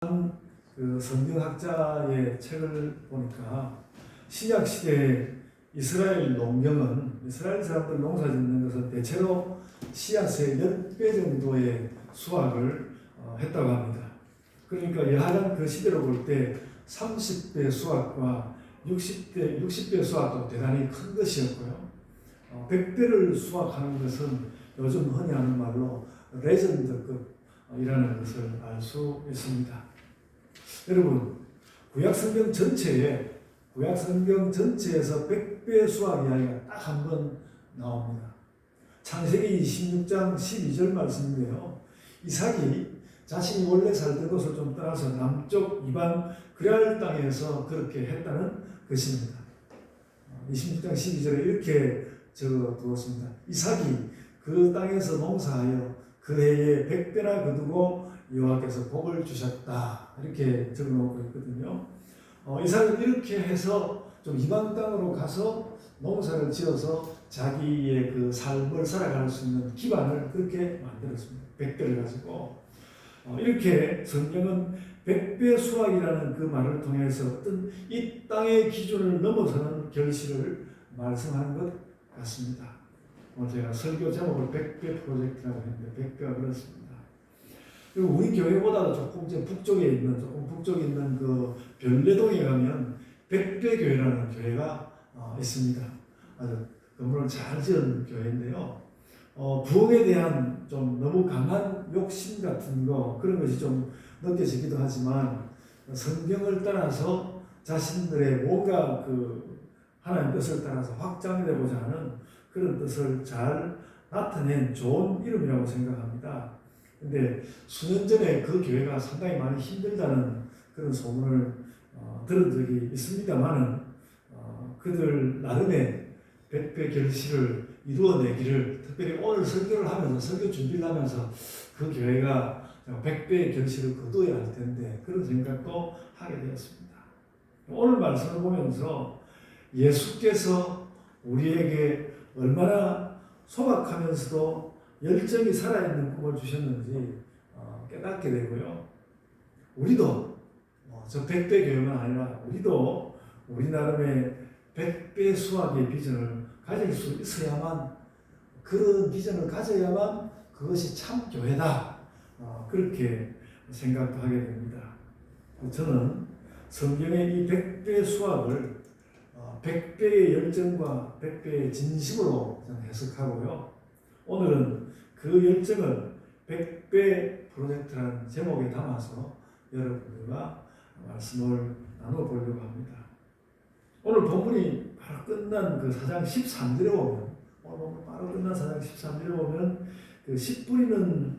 그 성경학자의 책을 보니까 신약 시대의 이스라엘 농경은 이스라엘 사람들 농사 짓는 것은 대체로 씨앗의 10배 정도의 수확을 했다고 합니다. 그러니까 여하간 그 시대로 볼 때 30배 수확과 60배 수확도 대단히 큰 것이었고요. 100배를 수확하는 것은 요즘 흔히 하는 말로 레전드급이라는 것을 알 수 있습니다. 여러분, 구약성경 전체에서 100배 수확 이야기가 딱 한 번 나옵니다. 창세기 26장 12절 말씀인데요. 이삭이 자신이 원래 살던 곳을 좀 떠나서 남쪽 이방 그랄 땅에서 그렇게 했다는 것입니다. 26장 12절에 이렇게 적어두었습니다. 이삭이 그 땅에서 농사하여 그 해에 100배나 거두고 여호와께서 복을 주셨다. 이렇게 적어놓고 있거든요. 이삭은 이렇게 해서 좀 이방 땅으로 가서 농사를 지어서 자기의 그 삶을 살아갈 수 있는 기반을 그렇게 만들었습니다. 100배를 가지고. 이렇게 성경은 100배 수확이라는 그 말을 통해서 어떤 이 땅의 기준을 넘어서는 결실을 말씀하는 것 같습니다. 오늘 제가 설교 제목을 100배 프로젝트라고 했는데 100배가 그렇습니다. 그리고 우리 교회보다도 조금 북쪽에 있는 그 별내동에 가면 100배 교회라는 교회가 있습니다. 아주 건물을 잘 지은 교회인데요. 부엌에 대한 좀 너무 강한 욕심 같은 그런 것이 좀 느껴지기도 하지만 성경을 따라서 자신들의 뭔가 그 하나님 뜻을 따라서 확장되고자 하는 그런 뜻을 잘 나타낸 좋은 이름이라고 생각합니다. 근데 수년 전에 그 교회가 상당히 많이 힘들다는 그런 소문을 들은 적이 있습니다만은 그들 나름의 100배 결실을 이루어내기를 특별히 오늘 설교를 하면서 설교 준비를 하면서 그 교회가 100배의 결실을 거둬야 할 텐데 그런 생각도 하게 되었습니다. 오늘 말씀을 보면서 예수께서 우리에게 얼마나 소박하면서도 열정이 살아있는 꿈을 주셨는지 깨닫게 되고요. 우리도 저 100배 교회만 아니라 우리도 우리 나름의 100배 수확의 비전을 가질 수 있어야만 그런 비전을 가져야만 그것이 참 교회다. 그렇게 생각도 하게 됩니다. 저는 성경의 이 100배 수확을 100배의 열정과 100배의 진심으로 해석하고요. 오늘은 그 열정을 100배 프로젝트라는 제목에 담아서 여러분들과 말씀을 나눠보려고 합니다. 오늘 본문이 바로 끝난 그 4장 13절에 보면 오늘 바로 끝난 4장 13절에 보면 그 씨 뿌리는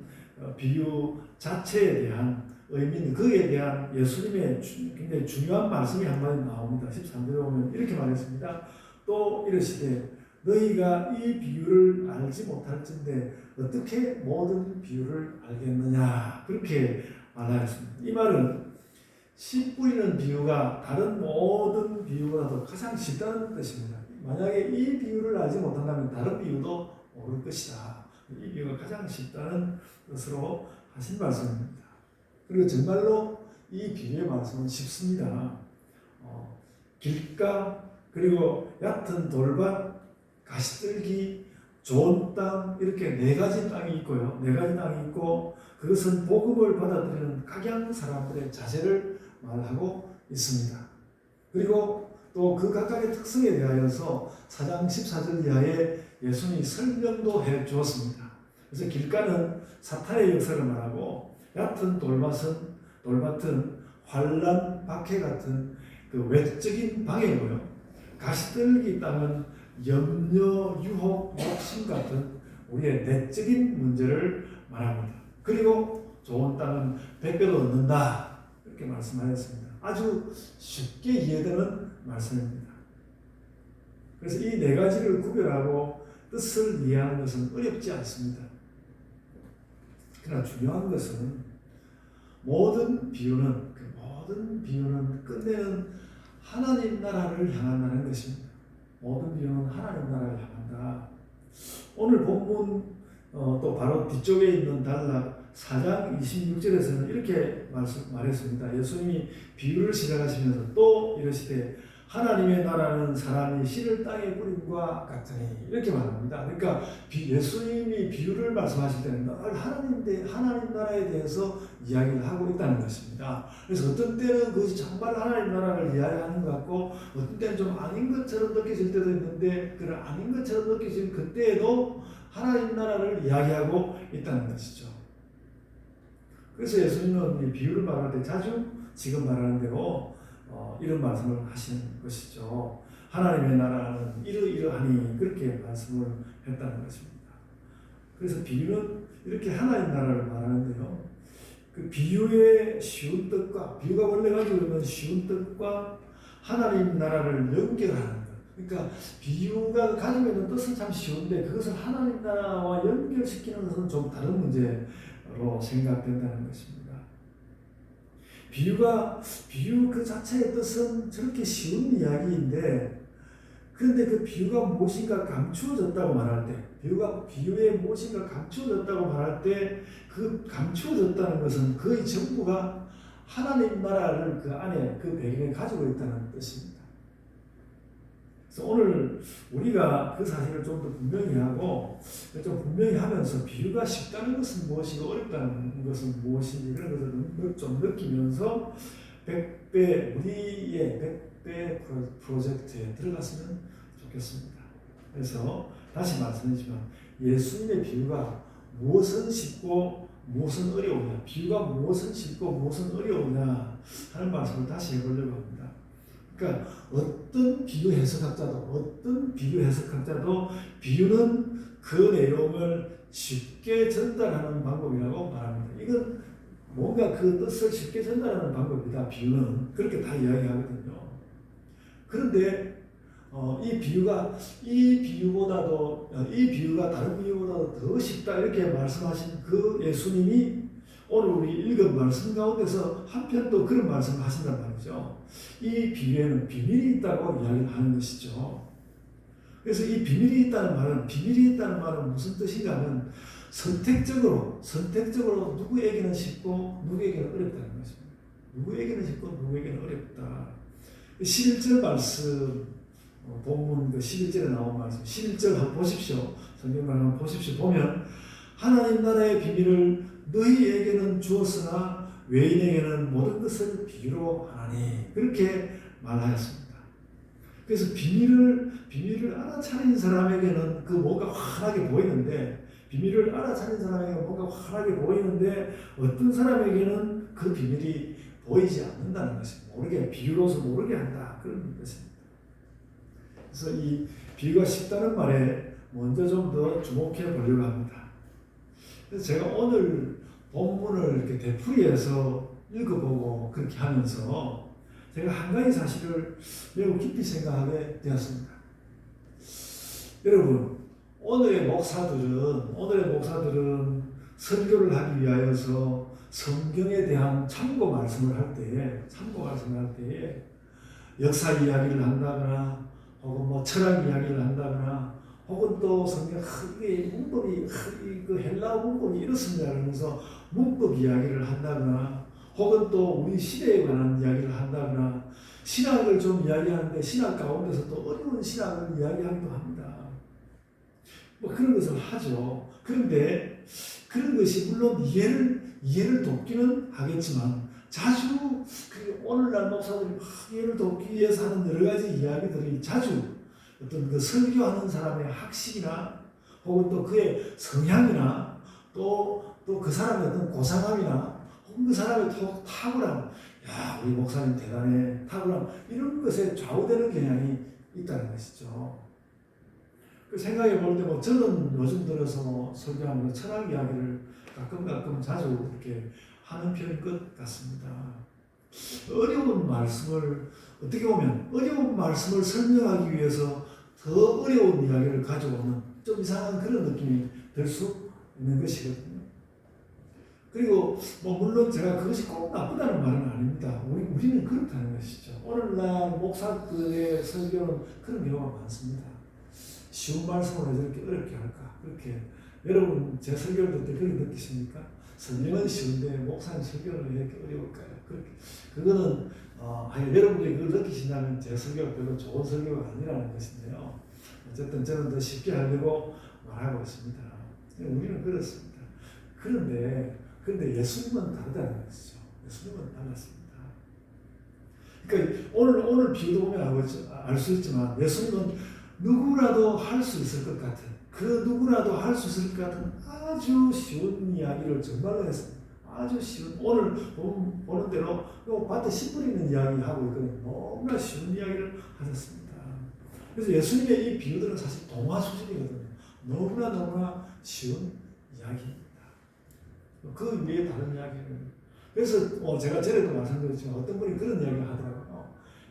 비유 자체에 대한 의미, 그에 대한 예수님의 굉장히 중요한 말씀이 한마디 나옵니다. 13절에 보면 이렇게 말했습니다. 또 이르시되 너희가 이 비유를 알지 못할진대 어떻게 모든 비유를 알겠느냐 그렇게 말하였습니다. 이 말은 씨 뿌리는 비유가 다른 모든 비유보다도 가장 쉽다는 뜻입니다. 만약에 이 비유를 알지 못한다면 다른 비유도 모를 것이다. 이 비유가 가장 쉽다는 뜻으로 하신 말씀입니다. 그리고 정말로 이 비유의 말씀은 쉽습니다. 길가 그리고 얕은 돌밭 가시떨기 좋은 땅 이렇게 4가지 땅이 있고요. 4가지 땅이 있고 그것은 복음을 받아들이는 각양 사람들의 자세를 말하고 있습니다. 그리고 또 그 각각의 특성에 대하여서 4장 14절 이하에 예수님이 설명도 해 주었습니다. 그래서 길가는 사탄의 역사를 말하고 얕은 돌밭은 환난 박해 같은 그 외적인 방해고요. 가시떨기 땅은 염려, 유혹, 욕심 같은 우리의 내적인 문제를 말합니다. 그리고 좋은 땅은 100배로 얻는다. 이렇게 말씀하셨습니다. 아주 쉽게 이해되는 말씀입니다. 그래서 이 4가지를 구별하고 뜻을 이해하는 것은 어렵지 않습니다. 그러나 중요한 것은 모든 비유는 끝내는 하나님 나라를 향한다는 것입니다. 모든 비유는 하나님 나라를 향한다. 오늘 본문 또 바로 뒤쪽에 있는 단락 4장 26절에서는 이렇게 말했습니다. 예수님이 비유를 시작하시면서 또 이러시되 하나님의 나라는 사람이 씨를 땅에 뿌림과 같으니 이렇게 말합니다. 그러니까 예수님이 비유를 말씀하실 때는 하나님 나라에 대해서 이야기를 하고 있다는 것입니다. 그래서 어떤 때는 그것이 정말 하나님 나라를 이야기하는 것 같고 어떤 때는 좀 아닌 것처럼 느껴질 때도 있는데 그런 아닌 것처럼 느껴질 그때에도 하나님 나라를 이야기하고 있다는 것이죠. 그래서 예수님은 이 비유를 말할 때 자주 지금 말하는 대로 이런 말씀을 하시는 것이죠. 하나님의 나라는 이러이러하니 그렇게 말씀을 했다는 것입니다. 그래서 비유는 이렇게 하나님 나라를 말하는데요. 그 비유의 쉬운 뜻과 비유가 원래 가지고 있는 쉬운 뜻과 하나님 나라를 연결하는 것. 그러니까 비유가 가지고 있는 뜻은 참 쉬운데 그것을 하나님 나라와 연결시키는 것은 좀 다른 문제로 생각된다는 것입니다. 비유 그 자체의 뜻은 저렇게 쉬운 이야기인데, 그런데 그 비유가 무엇인가 감추어졌다고 말할 때, 비유에 무엇인가 감추어졌다고 말할 때, 그 감추어졌다는 것은 거의 전부가 하나님 나라를 그 안에, 그 배경에 가지고 있다는 뜻입니다. 그래서 오늘 우리가 그 사실을 좀 더 분명히 하고, 좀 분명히 하면서 비유가 쉽다는 것은 무엇이고 어렵다는 것은 무엇인지 그런 것을 좀 느끼면서 우리의 100배 프로젝트에 들어갔으면 좋겠습니다. 그래서 다시 말씀드리지만 예수님의 비유가 무엇은 쉽고 무엇은 어려우냐, 비유가 무엇은 쉽고 무엇은 어려우냐 하는 말씀을 다시 해보려고 합니다. 그러니까 어떤 비유 해석학자도 비유는 그 내용을 쉽게 전달하는 방법이라고 말합니다. 이건 뭔가 그 뜻을 쉽게 전달하는 방법이다. 비유는 그렇게 다 이야기하거든요. 그런데 이 비유가 다른 비유보다도 더 쉽다 이렇게 말씀하신 그 예수님이 오늘 우리 읽은 말씀 가운데서 한편 또 그런 말씀을 하신단 말이죠. 이 비유에는 비밀이 있다고 이야기를 하는 것이죠. 그래서 이 비밀이 있다는 말은 무슨 뜻인가 하면 선택적으로 누구에게는 쉽고 누구에게는 어렵다는 것입니다. 누구에게는 쉽고 누구에게는 어렵다. 11절 말씀, 본문 그 11절에 나온 말씀, 11절 한번 보십시오. 성경을 한번 보십시오. 보면 하나님 나라의 비밀을 너희에게는 주었으나 외인에게는 모든 것을 비유로 하나니 그렇게 말하였습니다. 그래서 비밀을 알아차린 사람에게는 그 뭔가 환하게 보이는데 어떤 사람에게는 그 비밀이 보이지 않는다는 것입니다. 비유로서 모르게 한다 그런 것입니다. 그래서 이 비유가 쉽다는 말에 먼저 좀 더 주목해 보려고 합니다. 그래서 제가 오늘 본문을 이렇게 되풀이해서 읽어보고 그렇게 하면서 제가 한 가지 사실을 매우 깊이 생각하게 되었습니다. 여러분, 오늘의 목사들은 설교를 하기 위하여서 성경에 대한 참고 말씀을 할 때에 역사 이야기를 한다거나 혹은 철학 이야기를 한다거나 혹은 또 성경 문법이 그 헬라어 문법이 이렇습니다 그러면서 문법 이야기를 한다거나 혹은 또 우리 시대에 관한 이야기를 한다거나 신학을 좀 이야기하는데 신학 가운데서 또 어려운 신학을 이야기하기도 합니다. 그런 것을 하죠. 그런데 그런 것이 물론 이해를 돕기는 하겠지만 자주 오늘날 목사들이 이해를 돕기 위해서 하는 여러 가지 이야기들이 자주 어떤 그 설교하는 사람의 학식이나 혹은 또 그의 성향이나 또 그 사람의 어떤 고상함이나 혹은 그 사람의 탁월함, 우리 목사님 대단해, 탁월함 이런 것에 좌우되는 경향이 있다는 것이죠. 그 생각해 볼 때 저는 요즘 들어서 설교하면서 철학 이야기를 가끔 자주 이렇게 하는 편인 것 같습니다. 어려운 말씀을 설명하기 위해서 더 어려운 이야기를 가져오는 좀 이상한 그런 느낌이 들 수 있는 것이거든요. 그리고 물론 제가 그것이 꼭 나쁘다는 말은 아닙니다. 우리는 그렇다는 것이죠. 오늘날 목사들의 설교는 그런 경우가 많습니다. 쉬운 말씀을 왜 저렇게 어렵게 할까? 그렇게 여러분 제 설교를 듣을 때 그렇게 느끼십니까? 성경은 쉬운데 목사님 설교는 왜 이렇게 어려울까요? 그거는 여러분들이 그걸 느끼신다면 제 설교가 별로 좋은 설교가 아니라는 것인데요. 어쨌든 저는 더 쉽게 하려고 말하고 있습니다. 우리는 그렇습니다. 그런데 예수님은 다르다는 것이죠. 예수님은 달랐습니다. 그러니까 오늘 비유도 보면 알 수 있지만 예수님은 누구라도 할 수 있을 것 같은, 그 누구라도 할 수 있을 것 같은 아주 쉬운 이야기를 정말로 했습니다. 아주 쉬운, 오늘 보는 대로 밭에 씨 뿌리는 이야기 하고 있거든요. 너무나 쉬운 이야기를 하셨습니다. 그래서 예수님의 이 비유들은 사실 동화 수준이거든요. 너무나 쉬운 이야기입니다. 그 위에 다른 이야기를. 그래서 제가 전에도 말씀드렸지만 어떤 분이 그런 이야기를 하더라고요.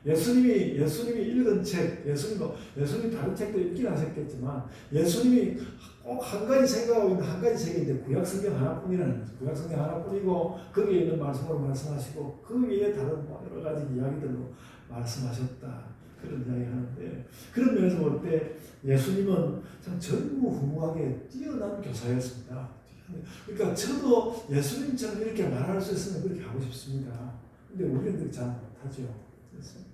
예수님이 읽은 책, 예수님이 다른 책도 읽긴 하셨겠지만 예수님이 꼭 한 가지 생각하고 있는 한 가지 책인데 구약성경 하나뿐이라는 거죠. 구약성경 하나뿐이고 거기에 있는 말씀으로 말씀하시고 그 위에 다른 여러 가지 이야기들로 말씀하셨다. 그런 이야기 하는데, 그런 면에서 볼 때 예수님은 참 전무후무하게 뛰어난 교사였습니다. 그러니까 저도 예수님처럼 이렇게 말할 수 있으면 그렇게 하고 싶습니다. 근데 우리는 그렇게 잘 못하죠. 그렇습니다.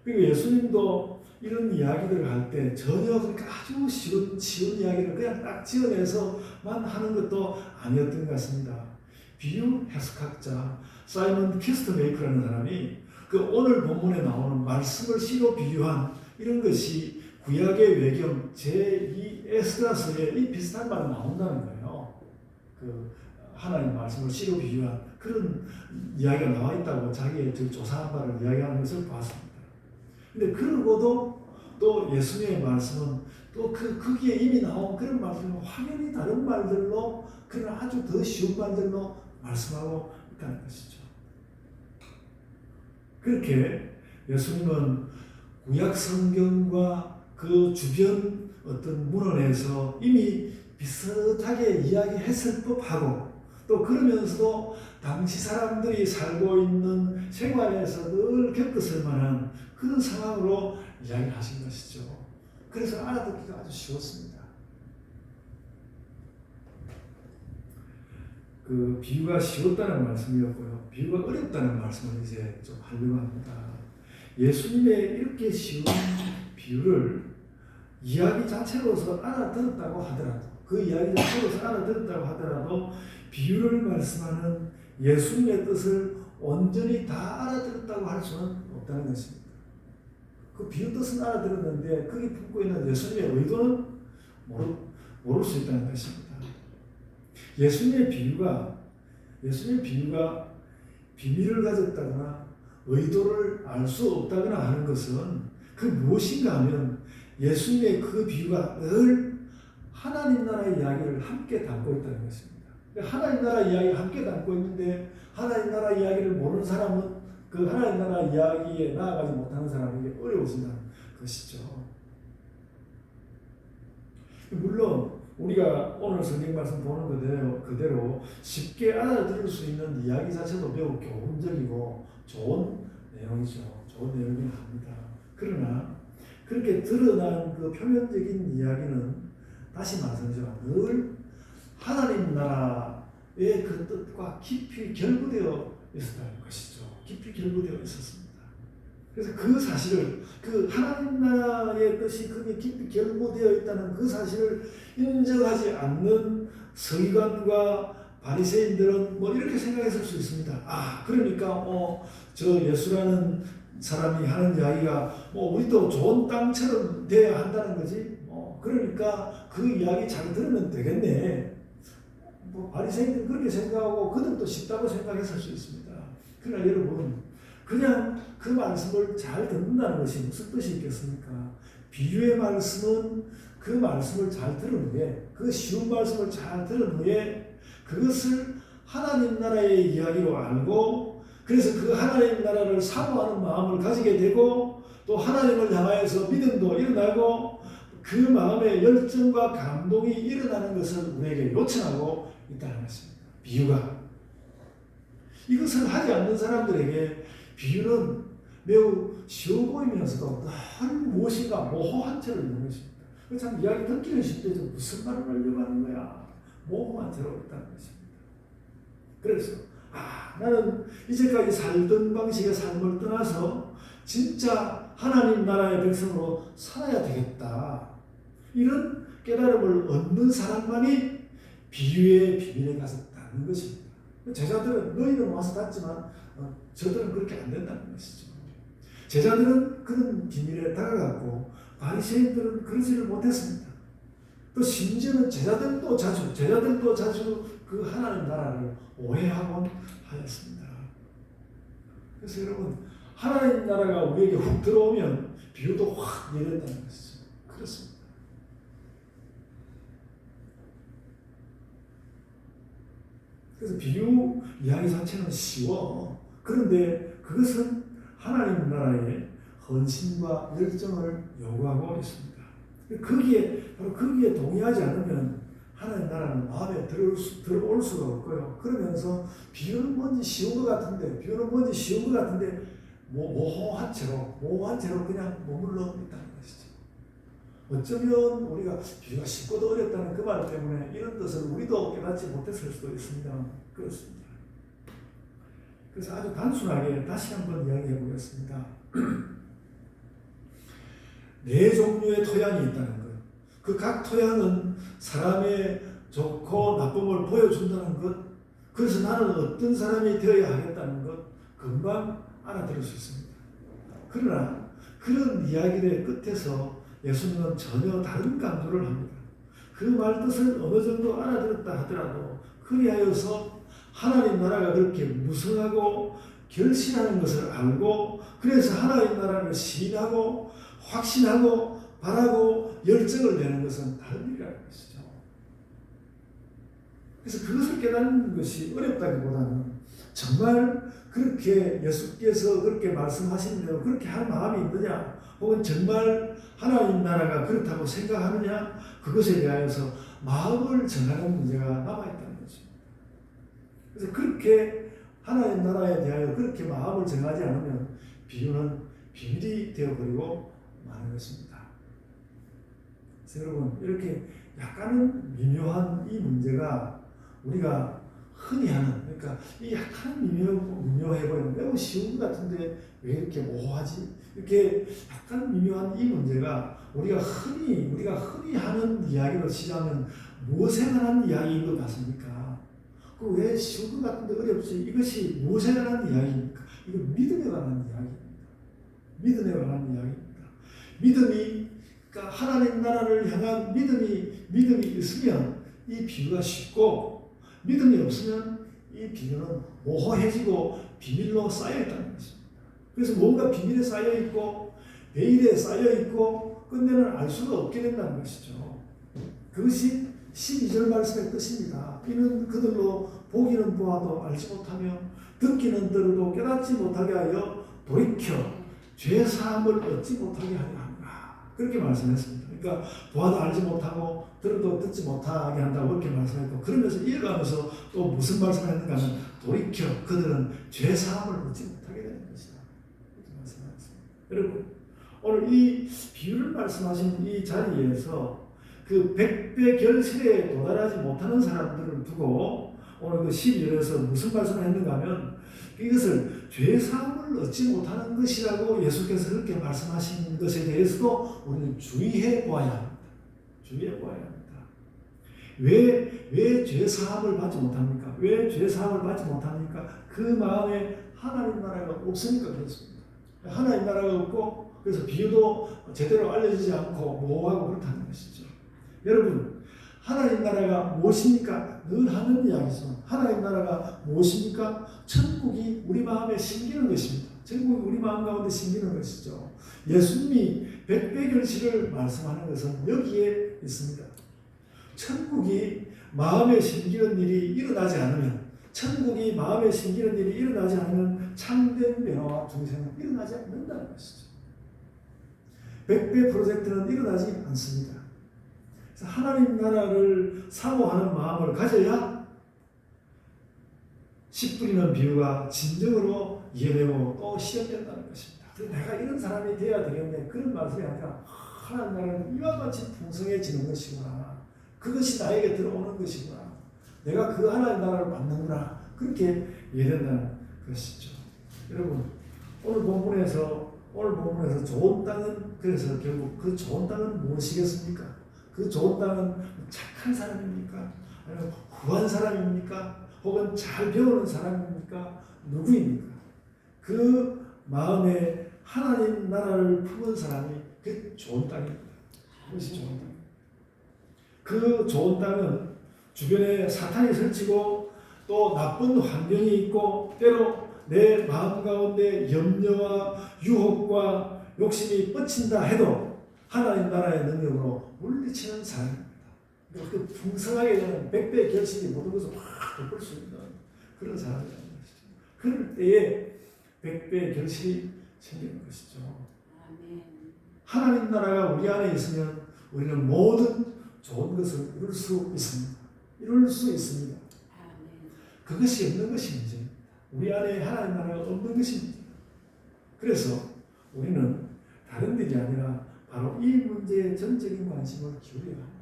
그리고 예수님도 이런 이야기들을 할 때 전혀 그렇게 아주 쉬운 이야기를 그냥 딱 지어내서만 하는 것도 아니었던 것 같습니다. 비유 해석학자 사이먼 키스트메이커라는 사람이 그 오늘 본문에 나오는 말씀을 시로 비유한 이런 것이 구약의 외경 제2 에스드라서에 이 비슷한 말이 나온다는 거예요. 그 하나님 말씀을 시로 비유한 그런 이야기가 나와 있다고 자기의 조사한 바를 이야기하는 것을 봤습니다. 근데 그러고도 또 예수님의 말씀은 또 거기에 이미 나온 그런 말씀은 확연히 다른 말들로, 그런 아주 더 쉬운 말들로 말씀하고 있다는 것이죠. 그렇게 예수님은 구약 성경과 그 주변 어떤 문헌에서 이미 비슷하게 이야기했을 법하고, 또 그러면서도 당시 사람들이 살고 있는 생활에서 늘 겪었을 만한 그런 상황으로 이야기를 하신 것이죠. 그래서 알아듣기가 아주 쉬웠습니다. 그 비유가 쉬웠다는 말씀이었고요. 비유가 어렵다는 말씀을 이제 좀 하려고 합니다. 예수님의 이렇게 쉬운 비유를 이야기 자체로서 알아들었다고 하더라도, 그 이야기 자체로서 알아들었다고 하더라도 비유를 말씀하는 예수님의 뜻을 온전히 다 알아들었다고 할 수는 없다는 것입니다. 그 비유 뜻은 알아들었는데 거기 품고 있는 예수님의 의도는 모를 수 있다는 것입니다. 예수님의 비유가 비밀을 가졌다거나 의도를 알 수 없다거나 하는 것은 그 무엇인가 하면 예수님의 그 비유가 늘 하나님 나라의 이야기를 함께 담고 있다는 것입니다. 하나님 나라 이야기를 함께 담고 있는데 하나님 나라 이야기를 모르는 사람은 그 하나님 나라 이야기에 나아가지 못하는 사람에게 어려워진다는 것이죠. 물론 우리가 오늘 성경 말씀 보는 그대로 쉽게 알아들을 수 있는 이야기 자체도 매우 교훈적이고 좋은 내용이죠. 좋은 내용이긴 합니다. 그러나 그렇게 드러난 그 표면적인 이야기는 다시 말씀드리지만 늘 하나님 나라의 그 뜻과 깊이 결부되어 있었다는 것이죠. 깊이 결부되어 있었습니다. 그래서 그 사실을, 그 하나님 나라의 뜻이 그게 깊이 결부되어 있다는 그 사실을 인정하지 않는 서기관과 바리새인들은 뭐 이렇게 생각했을 수 있습니다. 그러니까 저 예수라는 사람이 하는 이야기가 우리도 좋은 땅처럼 돼야 한다는 거지. 그러니까 그 이야기 잘 들으면 되겠네. 바리새인들은 그렇게 생각하고 그들도 쉽다고 생각했을 수 있습니다. 그러나 여러분, 그냥 그 말씀을 잘 듣는다는 것이 무슨 뜻이 있겠습니까? 비유의 말씀은 그 말씀을 잘 들은 후에, 그 쉬운 말씀을 잘 들은 후에 그것을 하나님 나라의 이야기로 알고, 그래서 그 하나님 나라를 사모하는 마음을 가지게 되고, 또 하나님을 향하여서 믿음도 일어나고 그 마음의 열정과 감동이 일어나는 것을 우리에게 요청하고 있다는 것입니다. 비유가. 이것을 하지 않는 사람들에게 비유는 매우 쉬워 보이면서도 늘 무엇인가 모호한 채로 있는 것입니다. 참 이야기 듣기는 쉽대 무슨 말을 하려고 하는 거야? 모호한 채로 있다는 것입니다. 그래서 나는 이제까지 살던 방식의 삶을 떠나서 진짜 하나님 나라의 백성으로 살아야 되겠다. 이런 깨달음을 얻는 사람만이 비유의 비밀에 가서 닿는 것입니다. 제자들은 너희는 와서 닿지만 저들은 그렇게 안 된다는 것이죠. 제자들은 그런 비밀에 다가갔고 바리새인들은 그러지를 못했습니다. 또 심지어는 제자들도 자주 그 하나님 나라를 오해하곤 하였습니다. 그래서 여러분, 하나님 나라가 우리에게 훅 들어오면 비유도 확 열린다는 것이죠. 그렇습니다. 그래서 비유 이야기 자체는 쉬워. 그런데 그것은 하나님 나라의 헌신과 열정을 요구하고 있습니다. 바로 거기에 동의하지 않으면 하나님 나라는 마음에 들어올 수가 없고요. 그러면서 비유는 뭔지 쉬운 것 같은데, 모호한 채로 그냥 머물러 있다는 것이죠. 어쩌면 우리가 비유가 쉽고도 어렵다는 그 말 때문에 이런 뜻을 우리도 깨닫지 못했을 수도 있습니다. 그렇습니다. 그래서 아주 단순하게 다시 한번 이야기해 보겠습니다. 네 종류의 토양이 있다는 것. 그 각 토양은 사람의 좋고 나쁨을 보여준다는 것. 그래서 나는 어떤 사람이 되어야 하겠다는 것. 금방 알아들을 수 있습니다. 그러나 그런 이야기의 끝에서 예수님은 전혀 다른 강조를 합니다. 그 말 뜻을 어느 정도 알아들었다 하더라도 그리하여서 하나님 나라가 그렇게 무성하고 결실하는 것을 알고 그래서 하나님 나라를 시인하고 확신하고 바라고 열정을 내는 것은 다른 일이라는 것이죠. 그래서 그것을 깨닫는 것이 어렵다기보다는 정말 그렇게 예수께서 그렇게 말씀하신 대로 그렇게 할 마음이 있느냐 혹은 정말 하나님 나라가 그렇다고 생각하느냐 그것에 대하여서 마음을 정하는 문제가 남아있다는 것입니다. 그래서 그렇게 하나님 나라에 대하여 그렇게 마음을 정하지 않으면 비유는 비밀이 되어버리고 마는 것입니다. 그래서 여러분 이렇게 약간은 미묘한 이 문제가 우리가 흔히 하는 그러니까 이 약간 미묘해 보이는 매우 쉬운 것 같은데 왜 이렇게 모호하지? 이렇게 약간 미묘한 이 문제가 우리가 흔히 하는 이야기로 시작하면 무엇에 관한 이야기인 것 같습니까? 그 왜 쉬운 것 같은데 어렵지? 이것이 무엇에 관한 이야기입니까? 이거 믿음에 관한 이야기입니다. 믿음에 관한 이야기입니다. 믿음이 그러니까 하나님 나라를 향한 믿음이 있으면 이 비유가 쉽고 믿음이 없으면 이 비유는 모호해지고 비밀로 쌓여있다는 것입니다. 그래서 뭔가 비밀에 쌓여있고 베일에 쌓여있고 끝내는 알 수가 없게 된다는 것이죠. 그것이 12절 말씀의 뜻입니다. 이는 그들로 보기는 보아도 알지 못하며 듣기는 들어도 깨닫지 못하게 하여 돌이켜 죄사함을 얻지 못하게 하려 합니다. 그렇게 말씀했습니다. 그러니까 보아도 알지 못하고 들어도 듣지 못하게 한다고 그렇게 말씀했고 그러면서 이어가면서 또 무슨 말씀을 했는가 하면 돌이켜 그들은 죄사함을 얻지 못하게 되는 것이다. 이렇게 말씀하셨습니다. 여러분 오늘 이 비유를 말씀하신 이 자리에서 그 100배 결실에 도달하지 못하는 사람들을 두고 오늘 그 12절에서 무슨 말씀을 했는가 하면 이것을 죄사함을 얻지 못하는 것이라고 예수께서 그렇게 말씀하신 것에 대해서도 우리는 주의해 보아야 합니다. 주의해 보아야 합니다. 왜 죄사함을 받지 못합니까? 왜 죄사함을 받지 못합니까? 그 마음에 하나님 나라가 없으니까 그렇습니다. 하나님 나라가 없고 그래서 비유도 제대로 알려지지 않고 모호하고 그렇다는 것이죠. 여러분 하나님 나라가 무엇입니까? 늘 하는 이야기지만 하나님 나라가 무엇입니까? 천국이 우리 마음에 심기는 것입니다. 천국이 우리 마음 가운데 심기는 것이죠. 예수님이 100배 결실을 말씀하는 것은 여기에 있습니다. 천국이 마음에 심기는 일이 일어나지 않으면 천국이 마음에 심기는 일이 일어나지 않으면 참된 변화와 중생은 일어나지 않는다는 것이죠. 100배 프로젝트는 일어나지 않습니다. 그래서 하나님 나라를 사모하는 마음을 가져야 씨 뿌리는 비유가 진정으로 이해되고 또 실현된다는 것입니다. 그래서 내가 이런 사람이 되어야 되겠네. 그런 말씀이 아니라 하나님 나라는 이와 같이 풍성해지는 것이구나. 그것이 나에게 들어오는 것이구나. 내가 그 하나님 나라를 받는구나. 그렇게 이해된다는 것이죠. 여러분, 오늘 본문에서 좋은 땅은, 그래서 결국 그 좋은 땅은 무엇이겠습니까? 그 좋은 땅은 착한 사람입니까? 아니면 후한 사람입니까? 혹은 잘 배우는 사람입니까? 누구입니까? 그 마음에 하나님 나라를 품은 사람이 그 좋은 땅입니다. 그것이 좋은 땅. 그 좋은 땅은 주변에 사탄이 설치고 또 나쁜 환경이 있고 때로 내 마음 가운데 염려와 유혹과 욕심이 뻗친다 해도 하나님 나라의 능력으로 물리치는 사람입니다. 그 풍성하게 되는 100배의 결실이 모든 것을 확 덮을 수 있는 그런 사람이라는 것이죠. 그럴 때에 100배의 결실이 생기는 것이죠. 하나님 나라가 우리 안에 있으면 우리는 모든 좋은 것을 이룰 수 있습니다. 이룰 수 있습니다. 그것이 없는 것이 문제입니다. 우리 안에 하나님 나라가 없는 것입니다. 그래서 우리는 다른 일이 아니라 바로 이 문제에 전적인 관심을 기울여야 합니다.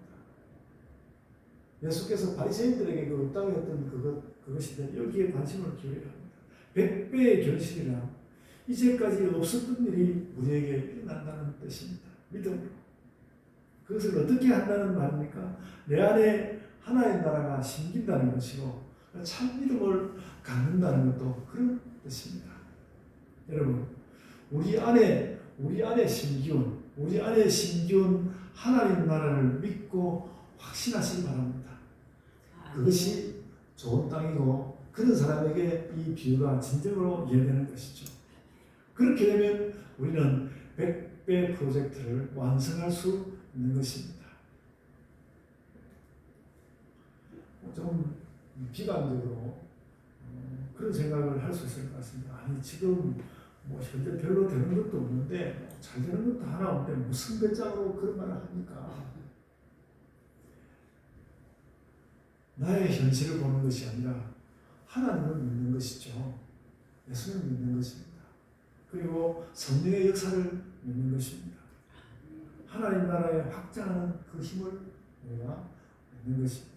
예수께서 바리새인들에게 그 없다고 했던 그것인데 여기에 관심을 기울여야 합니다. 100배의 결실이란 이제까지 없었던 일이 우리에게 일어난다는 뜻입니다. 믿음으로. 그것을 어떻게 한다는 말입니까? 내 안에 하나님 나라가 심긴다는 것이고 참 믿음을 갖는다는 것도 그런 뜻입니다. 여러분, 우리 안에 심기운 하나님 나라를 믿고 확신하시기 바랍니다. 그것이 좋은 땅이고 그런 사람에게 이 비유가 진정으로 이해되는 것이죠. 그렇게 되면 우리는 100배 프로젝트를 완성할 수 있는 것입니다. 좀 비관적으로 그런 생각을 할 수 있을 것 같습니다. 아니 지금 뭐 현재 별로 되는 것도 없는데 잘 되는 것도 하나 없는데 무슨 배짱으로 그런 말을 합니까? 나의 현실을 보는 것이 아니라 하나님을 믿는 것이죠. 예수님을 믿는 것입니다. 그리고 성령의 역사를 믿는 것입니다. 하나님 나라에 확장하는 그 힘을 우리가 믿는 것입니다.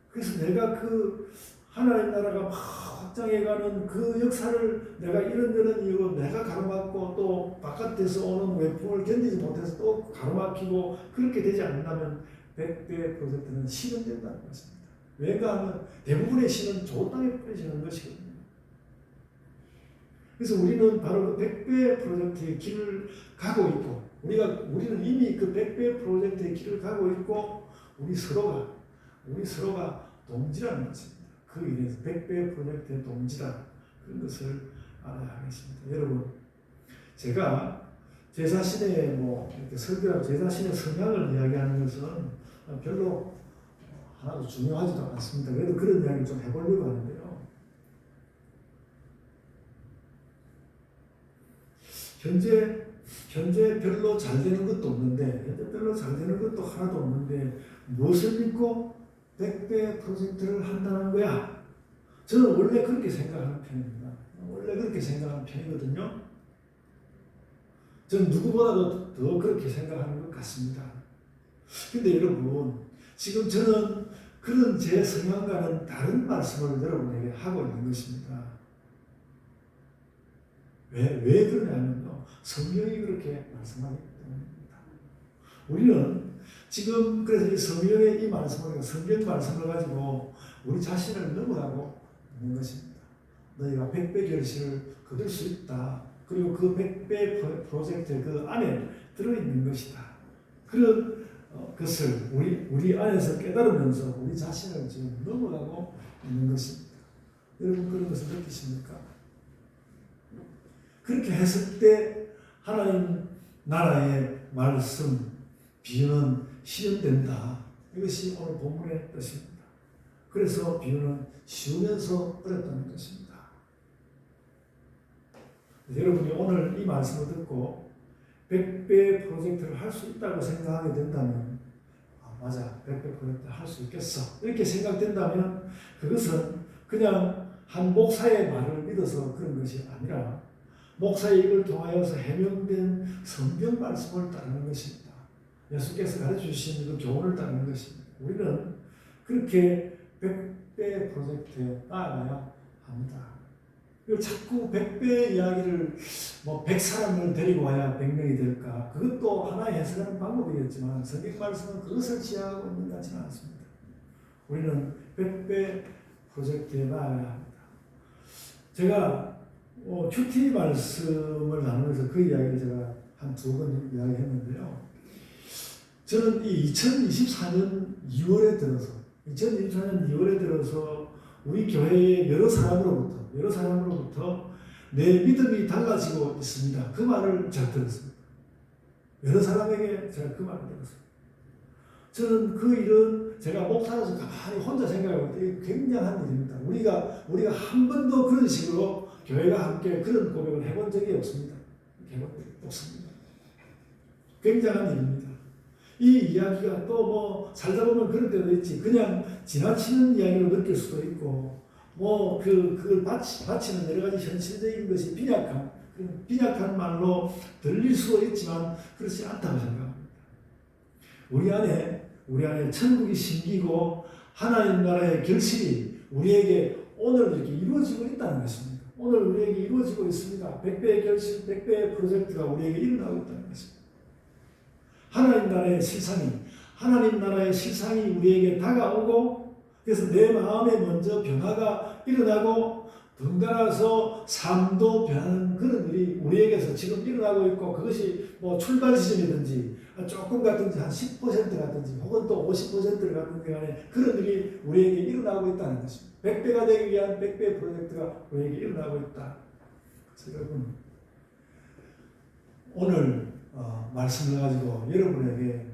그래서 내가 그 하나님 나라가 막 확장해가는 그 역사를 내가 이런저런 이유로 내가 가로막고 또 바깥에서 오는 외풍을 견디지 못해서 또 가로막히고 그렇게 되지 않는다면 100배 프로젝트는 실현된다는 것입니다. 왜가 하면 대부분의 신은 좋은 땅에 뿌려지는 것이거든요. 그래서 우리는 바로 그 100배 프로젝트의 길을 가고 있고 우리는 이미 그 100배 프로젝트의 길을 가고 있고 우리 서로가 동지라는 것입니다. 그 일에서 100배 프로젝트의 동지다. 그런 것을 알아야 하겠습니다. 여러분, 제가 제 자신의 이렇게 설교하고 제 자신의 성향을 이야기하는 것은 별로 하나도 중요하지도 않습니다. 그래도 그런 이야기를 좀 해보려고 하는데요. 현재 별로 잘 되는 것도 없는데, 하나도 없는데, 무엇을 믿고 100배 프로젝트를 한다는 거야? 저는 원래 그렇게 생각하는 편입니다. 원래 그렇게 생각하는 편이거든요. 저는 누구보다도 더 그렇게 생각하는 것 같습니다. 근데 여러분, 지금 저는 그런 제 성향과는 다른 말씀을 여러분에게 하고 있는 것입니다. 왜 그러냐면요. 성경이 그렇게 말씀하기 때문입니다. 우리는 지금 그래서 이 성경의 이 말씀을, 성경 말씀을 가지고 우리 자신을 넘어가고 있는 것입니다. 너희가 100배 결실을 거둘 수 있다. 그리고 그 100배 프로젝트 그 안에 들어있는 것이다. 그런 것을 우리 안에서 깨달으면서 우리 자신을 지금 넘어가고 있는 것입니다. 여러분 그런 것을 느끼십니까? 그렇게 했을 때 하나님 나라의 말씀, 비유는 실현된다. 이것이 오늘 본문의 뜻입니다. 그래서 비유는 쉬우면서 어렵다는 것입니다. 여러분이 오늘 이 말씀을 듣고 100배 프로젝트를 할 수 있다고 생각하게 된다면 맞아, 100배 프로젝트 할 수 있겠어 이렇게 생각된다면 그것은 그냥 한 목사의 말을 믿어서 그런 것이 아니라 목사의 입을 통하여서 해명된 성경 말씀을 따르는 것입니다. 예수께서 가르쳐 주신 그 교훈을 따르는 것입니다. 우리는 그렇게 100배 프로젝트에 나아가야 합니다. 그리고 자꾸 100배 이야기를 100사람을 데리고 와야 100명이 될까? 그것도 하나의 해석하는 방법이겠지만 성경 말씀은 그것을 지향하고 있는 것 같지는 않습니다. 우리는 100배 프로젝트에 나아가야 합니다. 제가 큐티 말씀을 나누면서 그 이야기를 제가 한 2번 이야기했는데요. 저는 이 2024년 2월에 들어서 우리 교회의 여러 사람으로부터 내 믿음이 달라지고 있습니다. 그 말을 제가 들었습니다. 여러 사람에게 제가 그 말을 들었습니다. 저는 그 일은 제가 목사로서 가만히 혼자 생각하고 이게 굉장한 일입니다. 우리가 한 번도 그런 식으로 교회가 함께 그런 고백을 해본 적이 없습니다. 해본 적이 없습니다. 굉장한 일입니다. 이 이야기가 또 살다 보면 그럴 때도 있지. 그냥 지나치는 이야기로 느낄 수도 있고, 그걸 바치는 여러 가지 현실적인 것이 빈약한 말로 들릴 수도 있지만 그렇지 않다고 생각합니다. 우리 안에 천국이 심기고 하나님 나라의 결실이 우리에게 오늘 이렇게 이루어지고 있다는 것입니다. 오늘 우리에게 이루어지고 있습니다. 100배의 결실, 100배의 프로젝트가 우리에게 일어나고 있다는 것입니다. 하나님 나라의 실상이 우리에게 다가오고, 그래서 내 마음에 먼저 변화가 일어나고 덩달아서 삶도 변하는 그런 일이 우리에게서 지금 일어나고 있고, 그것이 출발 지점이든지 조금 같든지 한 10% 같든지 혹은 또 50%를 같든지 간에 그런 일이 우리에게 일어나고 있다는 것입니다. 100배가 되기 위한 100배 프로젝트가 우리에게 일어나고 있다. 그래서 여러분, 오늘 말씀을 가지고 여러분에게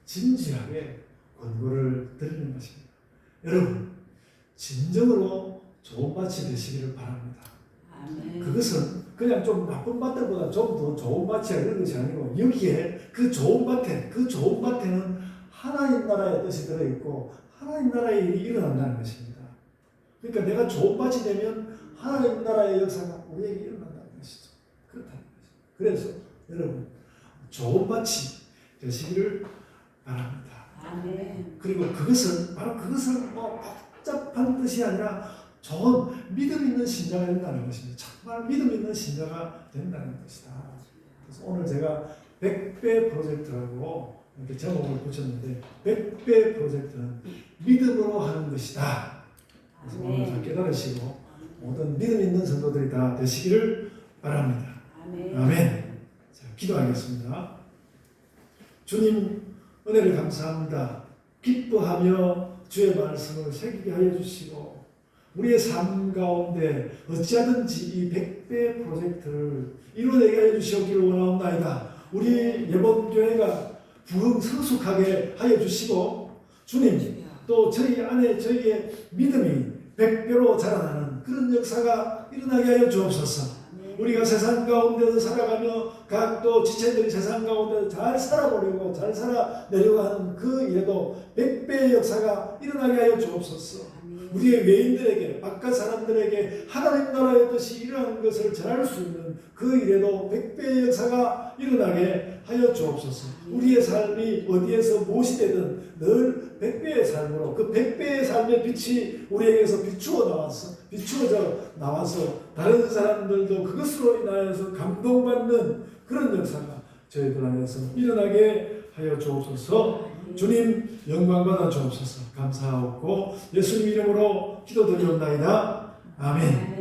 진지하게 권고를 드리는 것입니다. 여러분, 진정으로 좋은 밭이 되시기를 바랍니다. 아멘. 그것은 그냥 좀 나쁜 밭들보다 좀 더 좋은 밭이야 이런 것이 아니고, 여기에 그 좋은 밭에는 하나님 나라의 뜻이 들어있고 하나님 나라의 일이 일어난다는 것입니다. 그러니까 내가 좋은 밭이 되면 하나님 나라의 역사가 우리에게 일어난다는 것이죠. 그렇다는 것이죠. 그래서 여러분, 좋은 밭이 되시기를 바랍니다. 아멘. 그리고 그것은 복잡한 뜻이 아니라 좋은 믿음 있는 신자가 된다는 것입니다. 정말 믿음 있는 신자가 된다는 것이다. 그래서 오늘 제가 100배 프로젝트라고 이렇게 제목을 붙였는데, 100배 프로젝트는 믿음으로 하는 것이다. 그래서 오늘 다 깨달으시고 모든 믿음 있는 성도들이 다 되시기를 바랍니다. 아멘. 자, 기도하겠습니다. 주님, 은혜를 감사합니다. 기뻐하며 주의 말씀을 새기게 하여 주시고, 우리의 삶 가운데 어찌하든지 이 100배 프로젝트를 이루어내게 하여 주시기를 원하옵나이다. 우리 예복교회가 부흥성숙하게 하여 주시고, 주님, 또 저희 안에 저희의 믿음이 100배로 자라나는 그런 역사가 일어나게 하여 주옵소서. 우리가 세상 가운데서 살아가며 각 또 지체들이 세상 가운데서 잘 살아보려고 잘 살아내려고 하는 그 일에도 100배의 역사가 일어나게 하여 주옵소서. 우리의 외인들에게, 바깥 사람들에게 하나님 나라의 뜻이 일어나는 것을 전할 수 있는 그 일에도 100배의 역사가 일어나게 하여 주옵소서. 우리의 삶이 어디에서 무엇이 되든 늘 100배의 삶으로, 그 100배의 삶의 빛이 우리에게서 비추어져 나와서 다른 사람들도 그것으로 인하여서 감동받는 그런 역사가 저희들 안에서 일어나게 하여 주옵소서. 주님, 영광 받아 주옵소서. 감사하고 예수님 이름으로 기도드리옵나이다. 아멘.